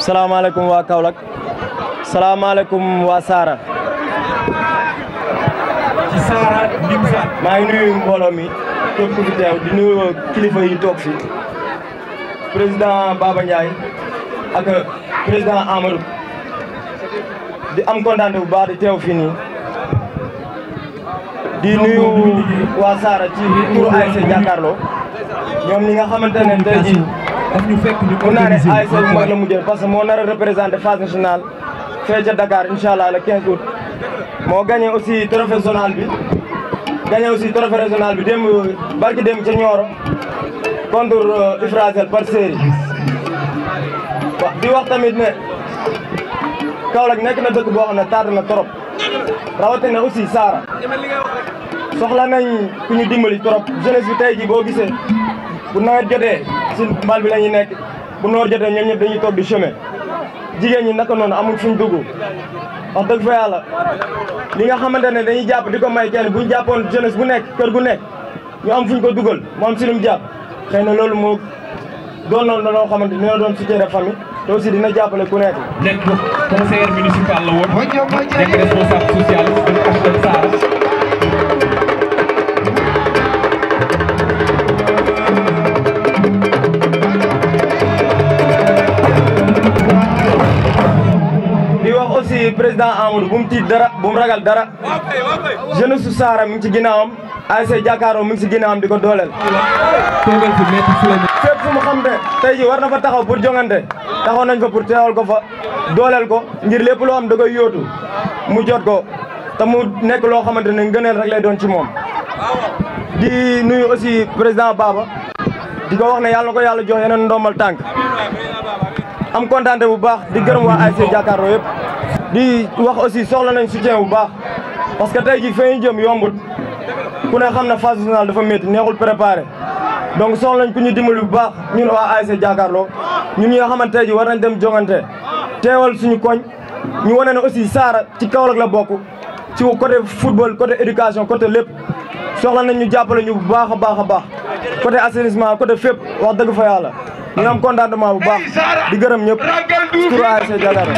salaamaaleykum waa Kaolack salaamaaleykum waa Saara. ci Saara Nimza. maa ngi nuyu mbooloo mi képp ku fi teew di nuyu kilifa yi toog fi président Baba Ndiaye ak président Amadou di am kontaan bu baax di teew fii nii di nuyu waa Saara ci turu ASC Jakaarlo ñoom ñi nga xamante ne tey jii mun naa ne ASC bu mag la mujjee parce que moo nar a représenté phase nationale fee ca Dakar incha allah le 15 août moo gagné aussi trophée zonal bi gagné aussi trophée régional bi démb barki démb ca Nioro contre Ifrasel par série di wax tamit ne Kaolack nekk na dëkk boo xam ne tardé na trop rawatina aussi Saara soxla nañ ku ñu dimbali trop jeunesse bi tey ji boo gisee bu nawet jotee si mbal bi la ñuy nekk bu noor jotee ñoom ñëpp dañuy toog di chemin jigéen ñi naka noonu amuñ fuñ dugg wax dëgg fa yàlla li nga xamante ne dañuy jàpp di ko may kenn buñ jàppoon jeunesse bu nekk kër gu nekk ñu am fuñ ko dugal mu am si lu mu jàpp xëy na loolu moo doon noonu la loo xamante dina doon soutien de famille te aussi dina jàppale ku nekk. nekk conseiller municipal la woon nekk responsable social de Saara. di wax aussi président Amadou bu mu tiit dara bu mu ragal dara jeunesse su Saara mi ngi ci ginnaawam ASC Jakaarlo mi ngi ci ginnaawam di ko dooleel. fépp fu mu xam ne tey ji war na fa taxaw pour jongante taxaw nañ fa pour teewal ko fa dooleel ko ngir lépp loo xam da koy yóotu mu jot ko te mu nekk loo xamante ne ngëneel rek lay doon ci moom. di nuyu aussi président Baba di ko wax ne yàlla na ko yàlla jox yeneen ndombal tànk am kontaante bu baax di gërëm waa ASC Jakaarlo yëpp. di wax aussi soxla nañ soutien bu baax parce que tey ji fa ñu jëm yombut ku ne xam na phase nationale dafa métti neexul préparé donc soxla nañ ku ñu dimbali bu baax ñun waa ASC Jakaarlo ñun ñi nga xamante tey ji war nañ dem jongante teewal suñu koñ ñu wane ne aussi Saara ci Kaolack la bokk ci côté football côté éducation côté lépp soxla nañ ñu jàppale ñu bu baax a baax a baax côté assainissement côté fépp wax dëgg fa yàlla ñu am contentement bu baax di gërëm ñëpp pour ASC Jakaarlo.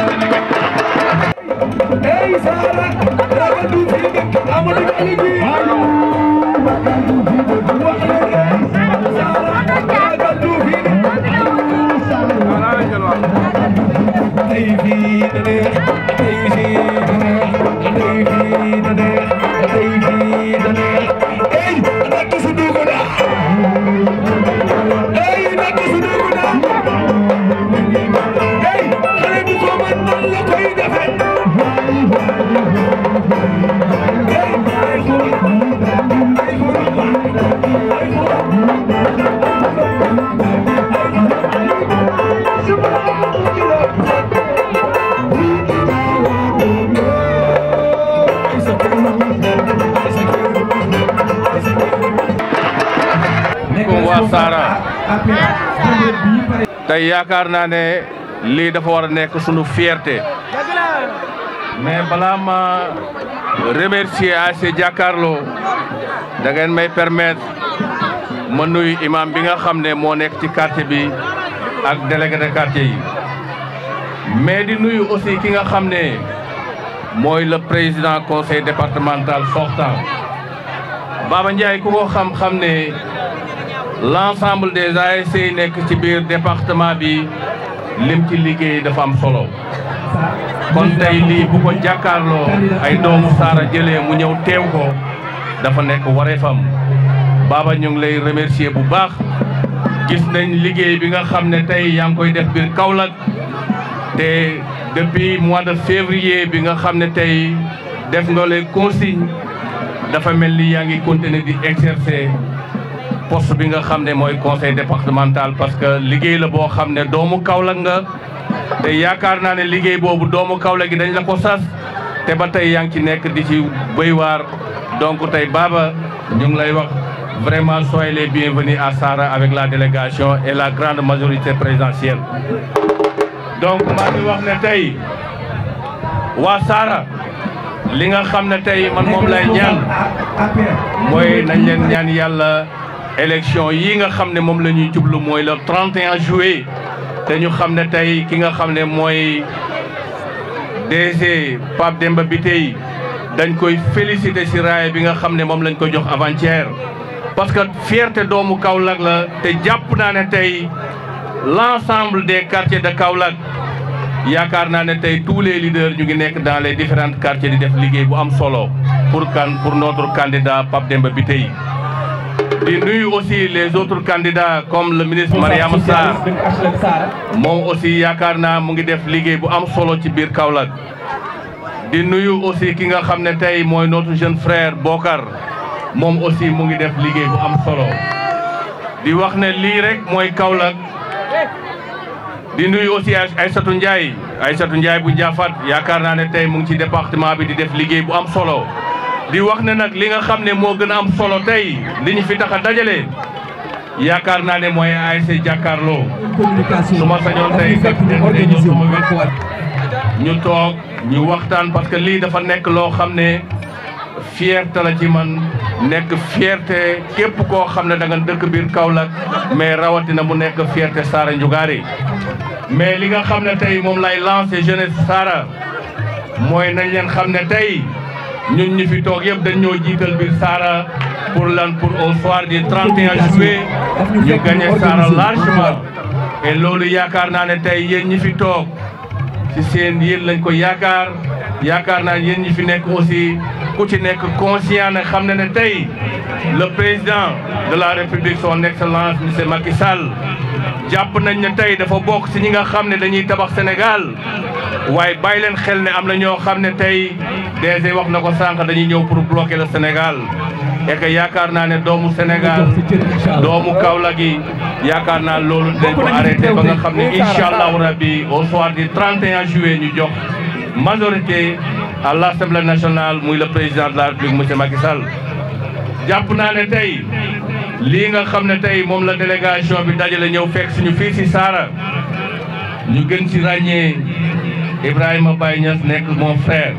waa Saara tey yaakaar naa ne lii dafa war a nekk sunu fierté mais balaa ma remercier ASC Jakaarlo da ngeen may permettre ma nuyu imam bi nga xam ne moo nekk ci quartier bi ak délégué de quartier yi mais di nuyu aussi ki nga xam ne mooy le président conseil départemental sortant Baba Ndiaye ku ko xam-xam ne l'ensemble des ASC nekk ci biir département bi lim ci liggéey dafa am solo kon tey lii bu ko jàkkaarloo ay doomu Saara jëlee mu ñëw teew ko dafa nekk wareefam Baba ñu ngi lay remercier bu baax gis nañ liggéey bi nga xam ne tey yaa ngi koy def biir Kaolack te depuis mois de février bi nga xam ne tey def nga les consignes dafa mel ni yaa ngi continuer di exercer poste bi nga xam ne mooy conseil départemental parce que liggéey la boo xam ne doomu Kaolack nga te yaakaar naa ne liggéey boobu doomu Kaolack gi dañ la ko sas te ba tey yaa ngi ci nekk di ci béy waar donc tey Baba ñu ngi lay wax vraiment soyez les bienvenus à Saara avec la délégation et la grande majorité présidentielle. donc maa ngi wax ne tey waa Saara li nga xam ne tey man moom lay ñaan mooy nañ leen ñaan yàlla élection yi nga xam ne moom la ñuy jublu mooy le 31 juillet te ñu xam ne tey ki nga xam ne mooy DG Pape Demba Bitèye dañ koy féliciter ci raaya bi nga xam ne moom lañ ko jox avant-hier parce que fierté doomu Kaolack la te jàpp naa ne tey l'ensemble des quartiers de Kaolack yaakaar naa ne tey tous les leaders ñu ngi nekk dans les différents quartiers di def liggéey bu am solo pour notre candidat Pape Demba Bitèye di nuyu aussi les autres candidats comme le ministre Mariama Sarr moom aussi yaakaar naa mu ngi def liggéey bu am solo ci biir Kaolack di nuyu aussi ki nga xam ne tey mooy notre jeune frère Bokar moom aussi mu ngi def liggéey bu am solo di wax ne lii rek mooy Kaolack di nuyu aussi Aïssatou Ndiaye bu Ndiafat yaakaar naa ne tey mu ngi ci département bi di def liggéey bu am solo di wax ne nag li nga xam ne moo gën a am solo tey li ñu fi tax a dajale yaakaar naa ne mooy ASC Jàkkaarloo su ma sañoon tey fekk ñëw sama wet ñu toog ñu waxtaan parce que lii dafa nekk loo xam ne fierté la ci man nekk fierté képp koo xam ne da nga dëkk biir Kaolack mais rawatina mu nekk fierté Sara Ndiougaré mais li nga xam ne tey moom lay lancé jeunesse Sara mooy nañ leen xam ne tey ñun ñi fi toog yëpp dañ ñoo jiital biir Sara pour au soir du 31 juillet ñu gagné Sara largement et loolu yaakaar naa ne tey yéen ñi fi toog ci seen yéen lañ ko yaakaar naa yéen ñi fi nekk aussi ku ci nekk conscient ne xam ne tey le président de la République son excellence monsieur Macky Sall jàpp nañ ne tey dafa bokk ci ñi nga xam ne dañuy tabax Sénégal waaye bàyyi leen xel ne am na ñoo xam ne tey DG wax na ko sànq dañuy ñëw pour bloquer le Sénégal et que yaakaar naa ne doomu Sénégal doomu Kaolack gi yaakaar naa loolu dañ ko arrêté ba nga xam ne incha allahu rabbi au soir du 31 juillet ñu jox majorité à l'Assemblée nationale muy le président de la République monsieur Macky Sall. jàpp naa ne tey lii nga xam ne tey moom la délégation bi dajale ñëw fekk suñu fii ci Sara ñu gën ci ràññee Ibrahima Baye Niass nekk mon frère.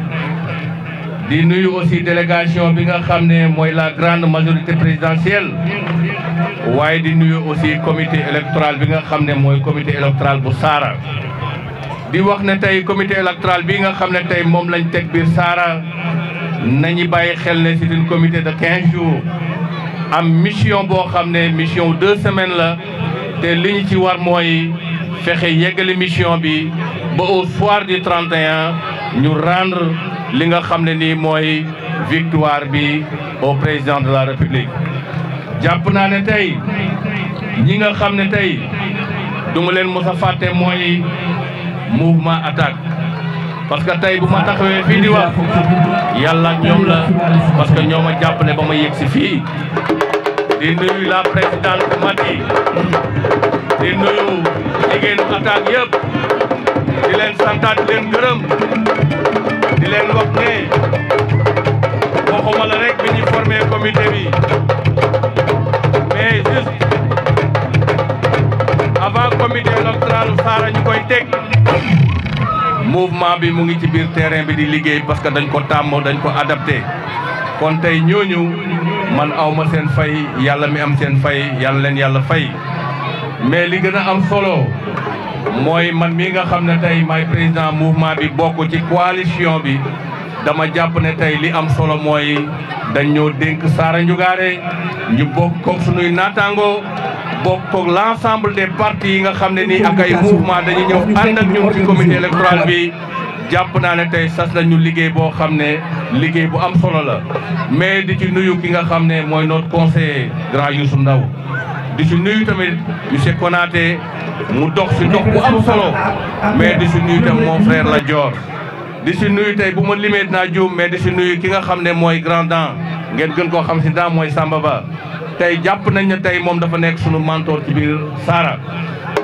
di nuyu aussi délégation bi nga xam ne mooy la grande majorité présidentielle waaye di nuyu aussi comité électoral bi nga xam ne mooy comité électoral bu Sara. di wax ne tey comité électoral bi nga xam ne tey moom lañ teg biir Sara nañu bàyyi xel ne c'est une comité de 15 jours am mission boo xam ne mission 2 semaines la te li ñu ci war mooy fexe yeggali mission bi ba au soir du 31 ñu rendre li nga xam ne nii mooy victoire bi au président de la République. jàpp naa ne tey ñi nga xam ne tey du ma leen mos a fàtte mooy mouvement attaque parce que tey bu ma taxawee fii di wax yàlla ak ñoom la parce que ñoo ma jàppale ba ma yegg si fii. di nuyu la présidente Mati di nuyu jigéenu attaque yëpp di leen santaat di leen gërëm di leen wax ne waxuma la rek bi ñu formé comité bi mais juste avant comité électoral Sara ñu koy teg mouvement bi mu ngi ci biir terrain bi di liggéey parce que dañ ko tàmm dañ ko adapté kon tey ñooñu man awma seen fay yàlla mi am seen fay yàlla leen yàlla fay mais li gën a am solo mooy man mii nga xam ne tey maay président mouvement bi bokk ci coalition bi dama jàpp ne tey li am solo mooy dañ ñoo dénk Sara Ndiougaré ñu bokk koog suñuy naataango bokk koog l'ensemble des partis yi nga xam ne nii ak ay mouvement dañuy ñëw ànd ak ñun ci comité électoral bi jàpp naa ne tey sas nañu liggéey boo xam ne liggéey bu am solo la mais di ci nuyu ki nga xam ne mooy notre conseiller grand Youssou Ndaw di ci nuyu tamit monsieur Konaté mu dox si dox bu am solo mais di si nuyu tam mon frère la Dior di si nuyu tey bu ma limee dinaa juum mais di si nuyu ki nga xam ne mooy grand dent ngeen gën koo xam si dent mooy Samba Ba tey jàpp nañ ne tey moom dafa nekk sunu mentor ci biir Sara.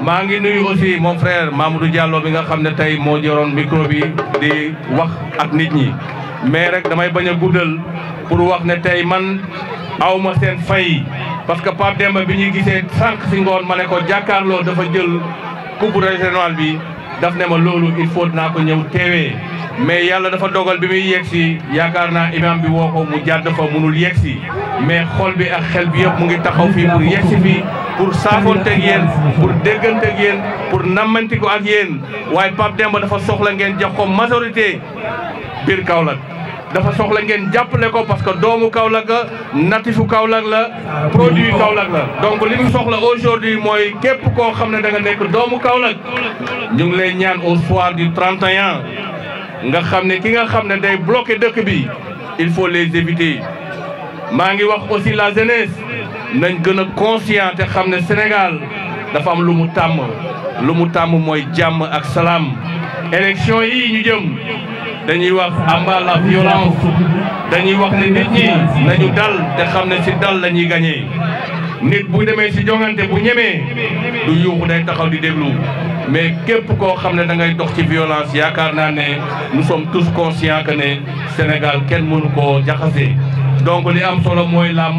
maa ngi nuyu aussi mon frère Mamadou Diallo bi nga xam ne tey moo joroon micro bi di wax ak nit ñi mais rek damay bañ a guddal pour wax ne tey man awma seen fay parce que Pape Demba bi ñuy gisee sànq si ngoon ma ne ko jàkkaarloo dafa jël coupe régionale bi daf ne ma loolu il faut dinaa ko ñëw teewee mais yàlla dafa dogal bi muy yegg si yaakaar naa imam bi woo ko mu jàdd fa munul yegg si mais xol bi ak xel bi yëpp mu ngi taxaw fii pour yegg si fii pour saafonteeg yéen pour dégganteeg yéen pour nammanti ko ak yéen waaye Pape Demba dafa soxla ngeen jox ko majorité biir Kaolack dafa soxla ngeen jàppale ko parce que doomu Kaolack la natifu Kaolack la produit Kaolack la donc li ñu soxla aujourd'hui mooy képp koo xam ne da nga nekk doomu Kaolack ñu ngi lay ñaan au soir du 31 nga xam ne ki nga xam ne day bloqué dëkk bi il faut les éviter maa ngi wax aussi la jeunesse nañ gën a conscient te xam ne Sénégal dafa am lu mu tàmm mooy jàmm ak salaam élection yi ñu jëm dañuy wax amba la violence dañuy wax ne nit ñi nañu dal te xam ne ci dal la ñuy gagné nit bu demee ci jongante bu ñemee du yuuxu day taxaw di déglu mais képp koo xam ne da ngay dox ci violence yaakaar naa ne nous sommes tous conscients que ne Sénégal kenn mënu koo jaxase. donc li am solo mooy la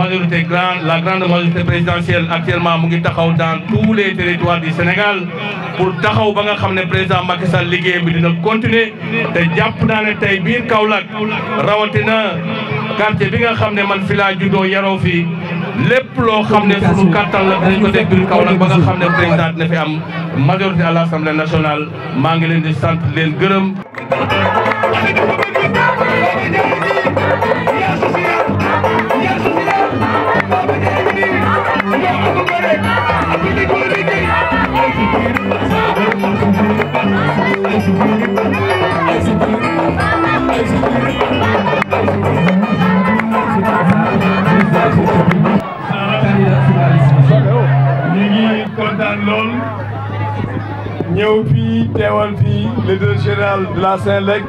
grande majorité présidentielle actuellement mu ngi taxaw dans tous les territoires du Sénégal pour taxaw ba nga xam ne président Macky Sall liggéeyam bi dina continuer te jàpp naa ne tey biir Kaolack rawatina quartier bi nga xam ne man fi laa juddoo yaroo fi lépp loo xam ne sunu kàttan la dinañ ko def biir Kaolack ba nga xam ne président dina fi am majorité à l'Assemblée nationale maa ngi leen di sant leen gërëm. ñu ngi kontaan lool ñëw fii teewal fii le directeur général de la Senelec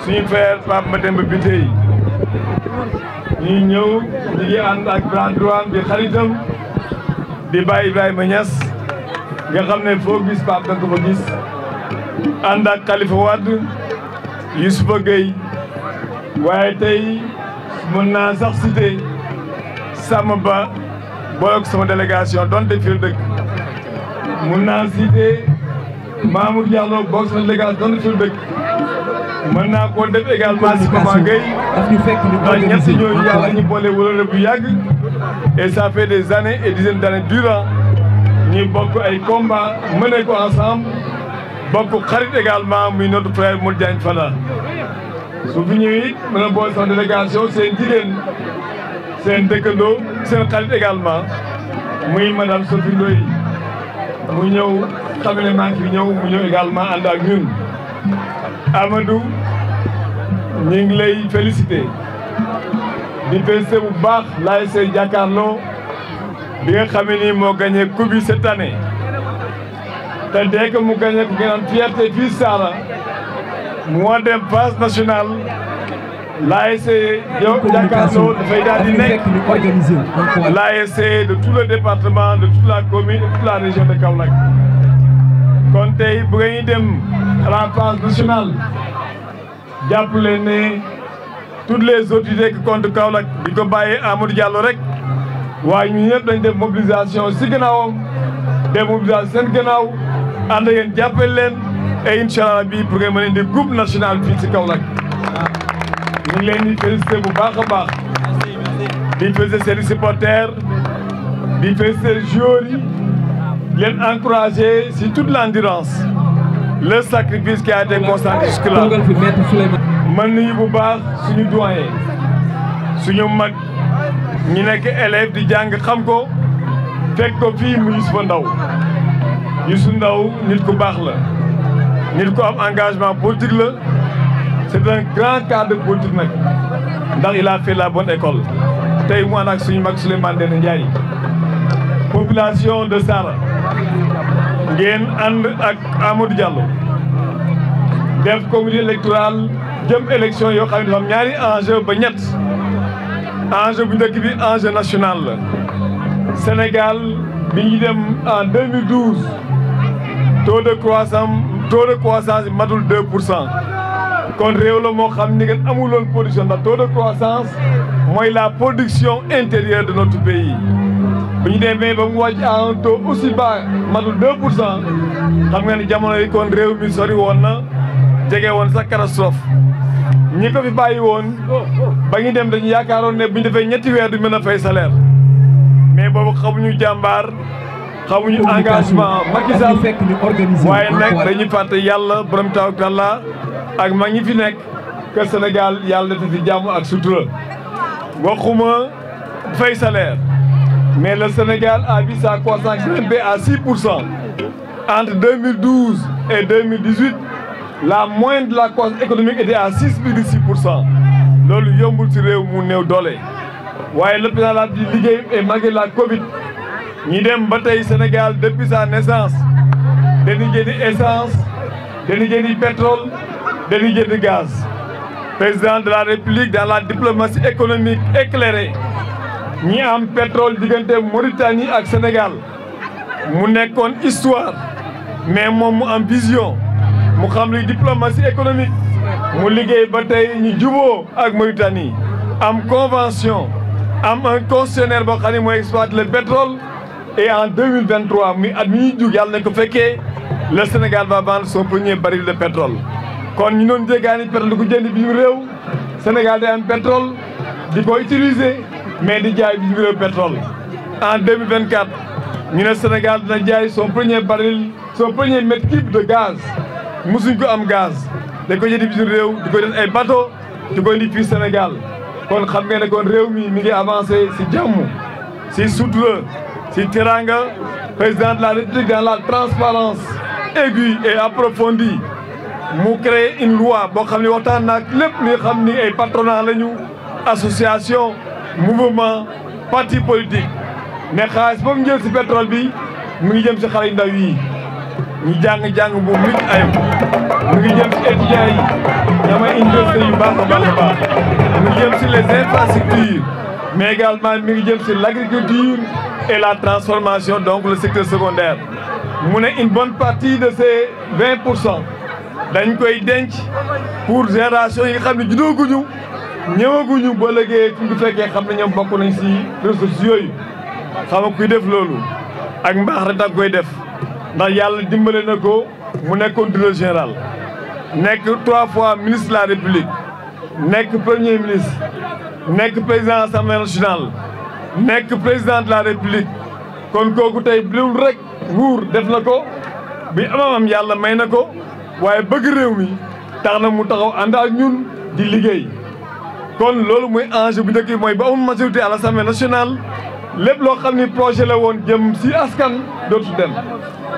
suñu frère Pape Mademba Bitèye ñu ñëw ñu ngi ànd ak bras droit di xaritam di Baye Ibrahima Niass nga xam ne foo gis Pape da nga ko fa gis ànd ak Khalifa Wade Youssoufa Gueye waaye tey mën naa sax cité Samba Ba boole ko sama délégation donte fii la dëkk mën naa cité Mamour Diallo boole sama délégation donte fii la dëkk mën naa koo def également si Koma Gueye ndax ñett ñooñu yàlla ñu boole wala bu yàgg et ça fait des années et dizaines d'années durant ñuy bokk ay combat mené ko ensemble bokk xarit également muy notre frère Modou Diagne Fada su fi ñëwee it mën a boole sama délégation seen jigéen seen dëkkandoo seen xarit également muy madame Sophie Ndoye mu ñëw xam ne maa ngi fi ñëw mu ñëw également ànd ak ñun Amadou ñu ngi lay félicité di félicité bu baax l'ASC Jakaarlo bi nga xam ne nii moo gagné coupe bi cette année te dès que mu gagné ko ngeen am fierté fii Saara mu war dem phase nationale l'ASC Jakaarlo dafay daal di nekk l'ASC de tout le département de toute la commune et de toute la région de Kaolack kon tey bu ngeen dem à la phase nationale jàppale ne toutes les autorités qui comptent Kaolack di ko bàyyee Amadou Diallo rek waaye ñu ñëpp dañ def mobilisation si gannaawam def mobilisation seen gannaaw ànd ngeen jàppale leen et incha allah bii pour ngeen mën a indi groupe national fii si Kaolack ñu ngi leen di félicité bu baax a baax di félicité seen supporters di félicité joueurs yi leen encouragé si toute l'endurance le sacrifice qui a été constant jusque-là man nuyu bu baax suñu doyen suñu mag ñi nekk élève di jàng xam ko fekk ko fii mu Youssoufa Ndaw Youssou Ndaw nit ku baax la nit ku am engagement politique la c'est un grand cadre politique nag ndax il a fait la bonne école tey mu ànd ak suñu mag Souleymane Ndéné Ndiaye population de Sara ngeen ànd ak Amadou Diallo def comité électoral jëm élection yoo xam ne dafa am ñaari enjeu ba ñett enjeu bu njëkk bi enjeu national la Sénégal bi ñu dem en 2012 taux de croissance yi matul 2%. kon réew la moo xam ni ngeen amuloon production ndax taux de croissance mooy la production intérieure de notre pays bu ñu demee ba mu wàcc à un taux aussi bas matul 2% xam nga ni jamono yi kon réew mi sori woon na jege woon sax catastrophe ñi ko fi bàyyi woon ba ñu dem dañu yaakaaroon ne bu ñu defee ñetti weer du mën a fay salaire mais boobu xamuñu jàmbaar xamuñu engagement Macky Sall waaye nag dañuy fàtte yàlla borom taw kàlla ak mag ñi fi nekk que Sénégal yàlla def fi jàmm ak sutura waxuma fay salaire mais le Sénégal a vu sa croissance grimper à 6%. Entre 2012 et 2018, la moyenne de la croissance économique était à 6,6%. loolu yombul ci réew mu néew doole waaye le président di liggéey et malgré la Covid ñi dem ba tey Sénégal depuis sa naissance dañuy jëndi essence dañuy jëndi pétrole dañuy jëndi gaz. Président de la République dans la diplomatie économique éclairée ñi am pétrole diggante Mauritanie ak Sénégal mu nekkoon histoire mais moom mu am vision mu xam li diplomatie économique mu liggéey ba tey ñu juboo ak Mauritanie am convention am un concessionnaire boo xam ne mooy exploite le pétrole et en 2023 mi at mi ñuy jug yàlla na ko fekkee le Sénégal va vendre son premier baril de pétrole. kon ñu doon jéggaani pétrole di ko jënd bi ñu réew Sénégal day am pétrole di ko utiliser mais di jaay bi ñu réew pétrole. En 2024 ñu ne Sénégal dina jaay son premier baril son premier mètre cube de gaz musuñ ko am gaz dañ ko jëndi bi ñu réew di ko def ay bateau di ko indi fii Sénégal kon xam ngeen ne kon réew mi ngi avancé si jàmm si sutura si teranga président de la République dans la transparence aiguë et approfondie mu créé une loi boo xam ne waxtaan naag lépp li xam ni ay patronat lañu association mouvement parti politique ne xaalis boobu njël si pétrole bi mu ngi jëm si xale yu ndaw yi ñu jàng bu mucc ayib mu ngi jëm si étudiants yi ñamay université yu baax a baax mu ngi jëm si les infrastructures mais également mi ngi jëm si l'agriculture et la transformation donc le secteur secondaire mu ne une bonne partie de ces 20% dañ koy denc pour génération yi nga xam ne juddooguñu ñëwaguñu ba léegi fu ñu fekkee xam ne ñoom bokk nañ si ressources yooyu xam nga kuy def loolu ak mbaax rek danga koy def ndax yàlla dimbale na ko mu nekkoon directeur général nekk 3 fois ministre de la République nekk premier ministre nekk président assemblée nationale nekk président de la République kon kooku tey bliwul rek nguur def na ko bi amam yàlla may na ko waaye bëgg réew mi tax na mu taxaw ànd ak ñun di liggéey kon loolu mooy enjeu bu njëkk bi mooy ba amul majorité à l'Assemblée nationale lépp loo xam ni projet la woon jëm si askan dootu dem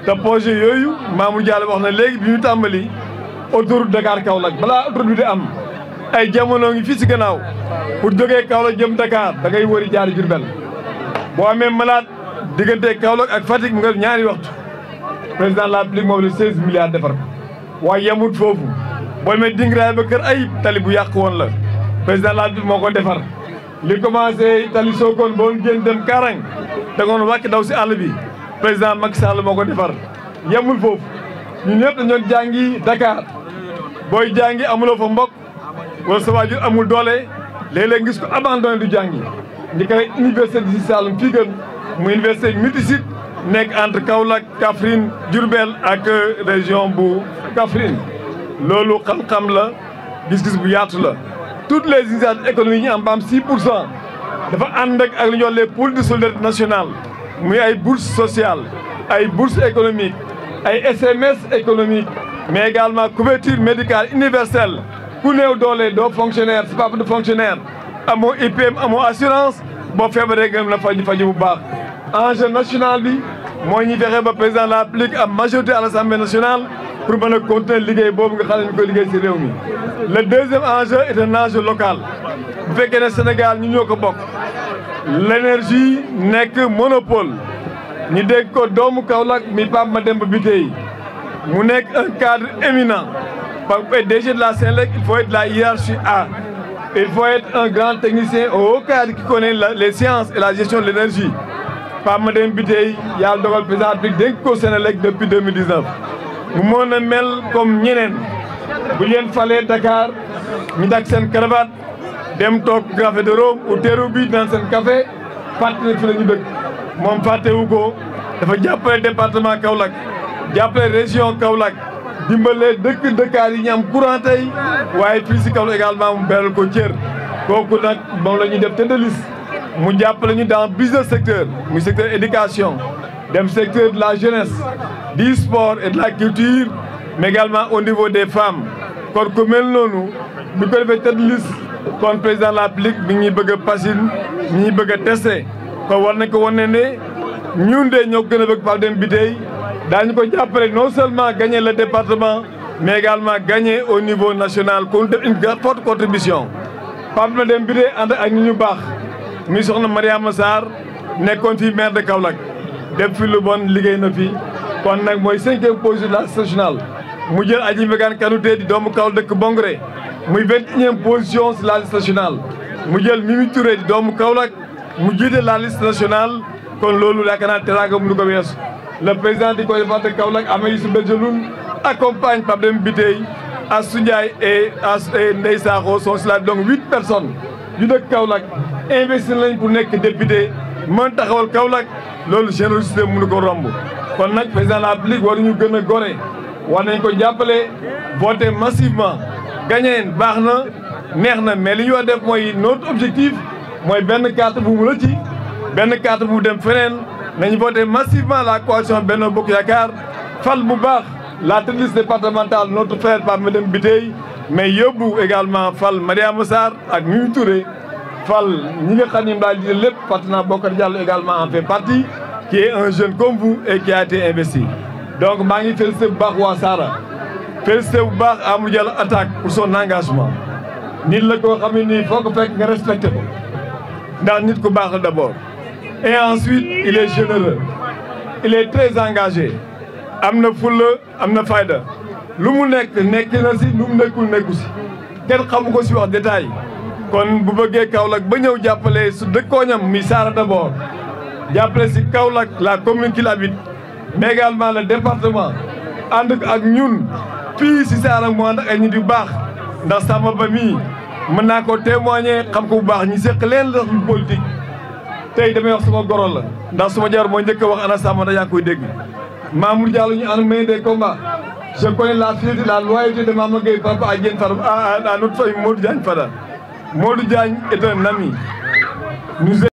te projet yooyu Mamour Diallo wax na léegi bi ñu tàmbali autoroute Dakar Kaolack balaa autoroute bi di am ay jamono ngi fii si gannaaw pour jógee Kaolack jëm Dakar da ngay wëri jaar Diourbel boo amee malade diggante Kaolack ak Fatick mu nga ñaari waxtu président de la République moom la 16 milliards defar ko waaye yemut foofu boo demee Dingiraay ba Kër Ayib tali bu yàq woon la président de la République moo ko defar li commencé tali Sokone boo génn dem Karang da ngoon wàcc daw si àll bi président Macky Sall moo ko defar yemul foofu ñun ñëpp dañu doon jàngi Dakar booy jàngi amuloo fa mbokk wala sa waajur amul doole léeg-léeg gis ko abandonné du jàngi ndi ko université di si Saloum fii gën mu université multisite nekk entre Kaolack Kaffrine Diourbel ak région bu Kaffrine loolu xam-xam la gis-gis bu yaatu la toutes les initiatives économiques yi ñu am ba am 6% dafa ànd ak li ñuy wax les pôles de solidarité nationale muy ay bourses sociales ay bourses économiques ay SMS économiques mais également couverture médicale universelle ku néew doole doo fonctionnaire si papa de fonctionnaire amoo IPM amoo assurance boo feebaree gën la faju bu baax enjeu national bi mooy ñuy fexe ba président de la République am majorité à l'Assemblée nationale pour mën a continuer liggéey boobu nga xam ne ñu koy liggéey si réew mi. Le deuxième enjeu est un enjeu local bu fekkee ne Sénégal ñu ñoo ko bokk l'énergie nekk monopole ñu dégg ko doomu Kaolack mi Pape Mademba Bitèye mu nekk un cadre éminent parce que DG de la Senelec il faut être la hiérarchie A. Il faut être un grand technicien au haut cadre qui connaît les sciences et la gestion de l'énergie. Pape Mademba Bitèye yàlla dogal président Afrique dénk ko Senelec depuis 2019 mu mën a mel comme ñeneen bu leen falee Dakar ñu dak seen cravate dem toog café de Rome ou teeru bi naan seen café fàtte na fi la ñu dëkk moom fàttewu ko dafa jàppale département Kaolack jàppale région Kaolack dimbale dëkkaar yi ñu am courant tey waaye fii si Kaolack également mu beral ko cër kooku nag moom la ñuy def tête de liste mu jàppale ñu dans plusieurs secteurs muy secteur éducation dem secteur de la jeunesse du sport et de la culture mais également au niveau des femmes kon ku mel noonu bu ko defee tête de liste kon président de la République bi ñuy bëgg a pasine ñuy bëgg a testé kon war nañ ko wane ne ñun de ñoo gën a bëgg Pape Demba Bitèye daañu ko jàppale non seulement gagner le département mais également gagner au niveau national kon def une forte contribution Pape Demba Bitèye ànd ak ñu baax muy soxna Mariama Sarr nekkoon fi maire de Kaolack def fi lu bon liggéey na fi kon nag mooy 5e position de la liste nationale mu jël Adji Mbégane Kanouté di doomu Kaolack dëkk Bongré muy 21e position sur la liste nationale mu jël Mimi Touré di doomu Kaolack mu jiite la liste nationale kon loolu yaakaar naa teraanga mënu ko weesu le président du conseil départemental de Kaolack Ahmed Youssouf Bengeloun accompagne Pape Demba Bitèye Assou Ndiaye et Ndeye Sakho sont cela donc 8 personnes yu dëkk Kaolack investir nañ pour nekk député mën taxawal Kaolack loolu générosité mënu ko romb kon nag président de la République war ñu gën a gore war nañ ko jàppale voter massivement gagné baax na neex na mais li ñu war def mooy notre objectif mooy benn carte bu mu rëcci benn carte bu mu dem feneen nañu voter massivement la coalition Benno Bokk Yaakaar fal bu baax la tête de liste départementale notre frère Pape Demba Bitèye mais yóbbu également fal Mariama Sarr ak Mimi Touré fal ñi nga xam ne daal di lépp Fatina Bokar Diallo également en fait partie qui est un jeune comme vous et qui a été investi donc maa ngi félicité bu baax waa Sara félicité bu baax Amadou Diallo attaque pour son engagement nit la koo xam ne nii foo ko fekk nga respecté ko ndax nit ku baax la d'abord et ensuite il est généreux il est très engagé am na fulla am na fayda lu mu nekk na si lu mu nekkul nekku si kenn xamu ko si wax détail kon bu bëggee Kaolack ba ñëw jàppale su dëkkooñam mi Sara d'abord jàppale si Kaolack la commune qu'il habite mais également le département ànd ak ñun fii si Sara mu ànd ak ay nit yu baax ndax Samba Ba mii mën naa ko témoigner xam ko bu baax ñi seq leen la politique tey damay wax sama goro la ndax suma jar moo njëkk a wax ana Samba da yaa koy dégg Mamour Diallo ñu ànd mené des combats je connais la fierté la loyauté de Mamadou Gueye papa à Diène Fada à notre famille Modou Diagne Fada Modou Diagne est un ami